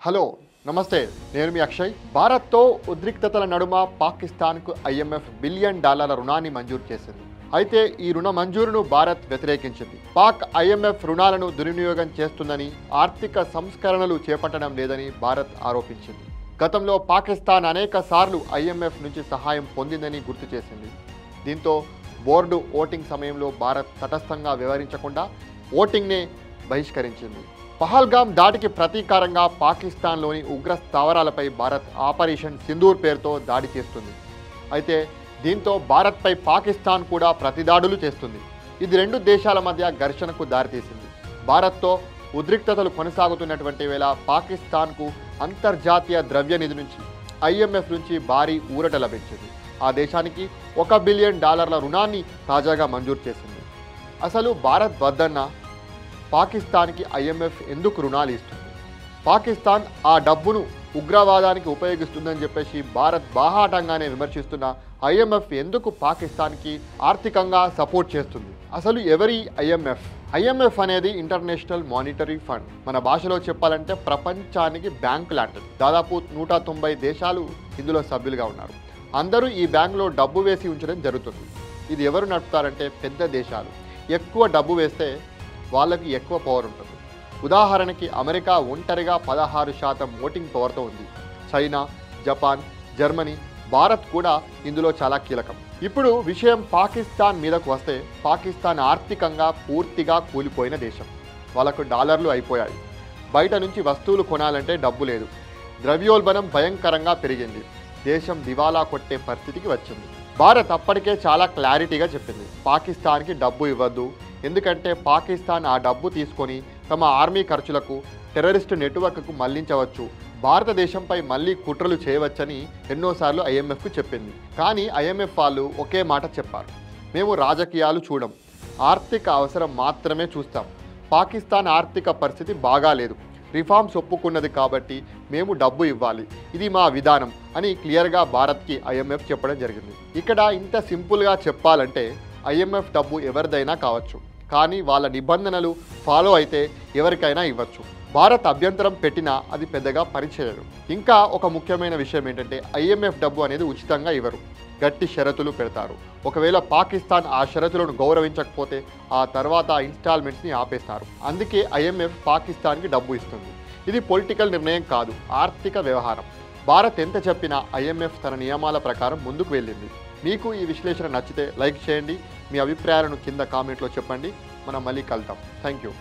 Hello నమస్తే నేను మీ అక్షయ్. భారత్తో ఉద్రిక్తతల నడుమ పాకిస్తాన్కు ఐఎంఎఫ్ $1 బిలియన్ రుణాన్ని మంజూరు చేసింది. అయితే ఈ రుణ మంజూరును భారత్ వ్యతిరేకించింది. పాక్ ఐఎంఎఫ్ రుణాలను దుర్వినియోగం చేస్తుందని, ఆర్థిక సంస్కరణలు చేపట్టడం లేదని భారత్ ఆరోపించింది. గతంలో పాకిస్తాన్ అనేక సార్లు ఐఎంఎఫ్ నుంచి సహాయం పొందిందని గుర్తు చేసింది. దీంతో బోర్డు ఓటింగ్ సమయంలో భారత్ తటస్థంగా వ్యవహరించకుండా ఓటింగ్నే బహిష్కరించింది. పహల్గామ్ దాడికి ప్రతీకారంగా పాకిస్తాన్లోని ఉగ్ర స్థావరాలపై భారత్ ఆపరేషన్ సింధూర్ పేరుతో దాడి చేస్తుంది. అయితే దీంతో భారత్పై పాకిస్తాన్ కూడా ప్రతిదాడులు చేస్తుంది. ఇది రెండు దేశాల మధ్య ఘర్షణకు దారితీసింది. భారత్తో ఉద్రిక్తతలు కొనసాగుతున్నటువంటి వేళ పాకిస్తాన్కు అంతర్జాతీయ ద్రవ్య నిధి నుంచి ఐఎంఎఫ్ నుంచి భారీ ఊరట లభించింది. ఆ దేశానికి $1 బిలియన్ రుణాన్ని తాజాగా మంజూరు చేసింది. అసలు భారత్ వద్దన్న పాకిస్తాన్కి ఐఎంఎఫ్ ఎందుకు రుణాలు ఇస్తుంది? పాకిస్తాన్ ఆ డబ్బును ఉగ్రవాదానికి ఉపయోగిస్తుందని చెప్పేసి భారత్ బాహాటంగానే విమర్శిస్తున్న ఐఎంఎఫ్ ఎందుకు పాకిస్తాన్కి ఆర్థికంగా సపోర్ట్ చేస్తుంది? అసలు ఎవరి ఐఎంఎఫ్? ఐఎంఎఫ్ అనేది ఇంటర్నేషనల్ మానిటరీ ఫండ్. మన భాషలో చెప్పాలంటే ప్రపంచానికి బ్యాంకు లాంటిది. దాదాపు 190 దేశాలు ఇందులో సభ్యులుగా ఉన్నారు. అందరూ ఈ బ్యాంకులో డబ్బు వేసి ఉంచడం జరుగుతుంది. ఇది ఎవరు నడుపుతారంటే పెద్ద దేశాలు. ఎక్కువ డబ్బు వేస్తే వాళ్ళకి ఎక్కువ పవర్ ఉంటుంది. ఉదాహరణకి అమెరికా ఒంటరిగా 16% ఓటింగ్ పవర్తో ఉంది. చైనా, జపాన్, జర్మనీ, భారత్ కూడా ఇందులో చాలా కీలకం. ఇప్పుడు విషయం పాకిస్తాన్ మీదకు వస్తే, పాకిస్తాన్ ఆర్థికంగా పూర్తిగా కూలిపోయిన దేశం. వాళ్ళకు డాలర్లు అయిపోయాయి. బయట నుంచి వస్తువులు కొనాలంటే డబ్బు లేదు. ద్రవ్యోల్బణం భయంకరంగా పెరిగింది. దేశం దివాలా కొట్టే పరిస్థితికి వచ్చింది. భారత్ అప్పటికే చాలా క్లారిటీగా చెప్పింది, పాకిస్తాన్కి డబ్బు ఇవ్వద్దు. ఎందుకంటే పాకిస్తాన్ ఆ డబ్బు తీసుకొని తమ ఆర్మీ ఖర్చులకు, టెర్రరిస్టు నెట్వర్క్కు మళ్లించవచ్చు, భారతదేశంపై మళ్ళీ కుట్రలు చేయవచ్చని ఎన్నోసార్లు ఐఎంఎఫ్కు చెప్పింది. కానీ ఐఎంఎఫ్ వాళ్ళు ఒకే మాట చెప్పారు, మేము రాజకీయాలు చూడం, ఆర్థిక అవసరం మాత్రమే చూస్తాం. పాకిస్తాన్ ఆర్థిక పరిస్థితి బాగాలేదు, రిఫార్మ్స్ ఒప్పుకున్నది కాబట్టి మేము డబ్బు ఇవ్వాలి, ఇది మా విధానం అని క్లియర్గా భారత్కి ఐఎంఎఫ్ చెప్పడం జరిగింది. ఇక్కడ ఇంత సింపుల్గా చెప్పాలంటే ఐఎంఎఫ్ డబ్బు ఎవరిదైనా కావచ్చు, కానీ వాళ్ళ నిబంధనలు ఫాలో అయితే ఎవరికైనా ఇవ్వచ్చు. భారత్ అభ్యంతరం పెట్టినా అది పెద్దగా పనిచేయదు. ఇంకా ఒక ముఖ్యమైన విషయం ఏంటంటే ఐఎంఎఫ్ డబ్బు అనేది ఉచితంగా ఇవ్వరు, గట్టి షరతులు పెడతారు. ఒకవేళ పాకిస్తాన్ ఆ షరతులను గౌరవించకపోతే ఆ తర్వాత ఇన్స్టాల్మెంట్స్ని ఆపేస్తారు. అందుకే ఐఎంఎఫ్ పాకిస్తాన్కి డబ్బు ఇస్తుంది. ఇది పొలిటికల్ నిర్ణయం కాదు, ఆర్థిక వ్యవహారం. భారత్ ఎంత చెప్పినా ఐఎంఎఫ్ తన నియమాల ప్రకారం ముందుకు వెళ్ళింది. మీకు ఈ విశ్లేషణ నచ్చితే లైక్ చేయండి, మీ అభిప్రాయాలను కింద కామెంట్లో చెప్పండి. మనం మళ్ళీ కలుద్దాం. Thank you.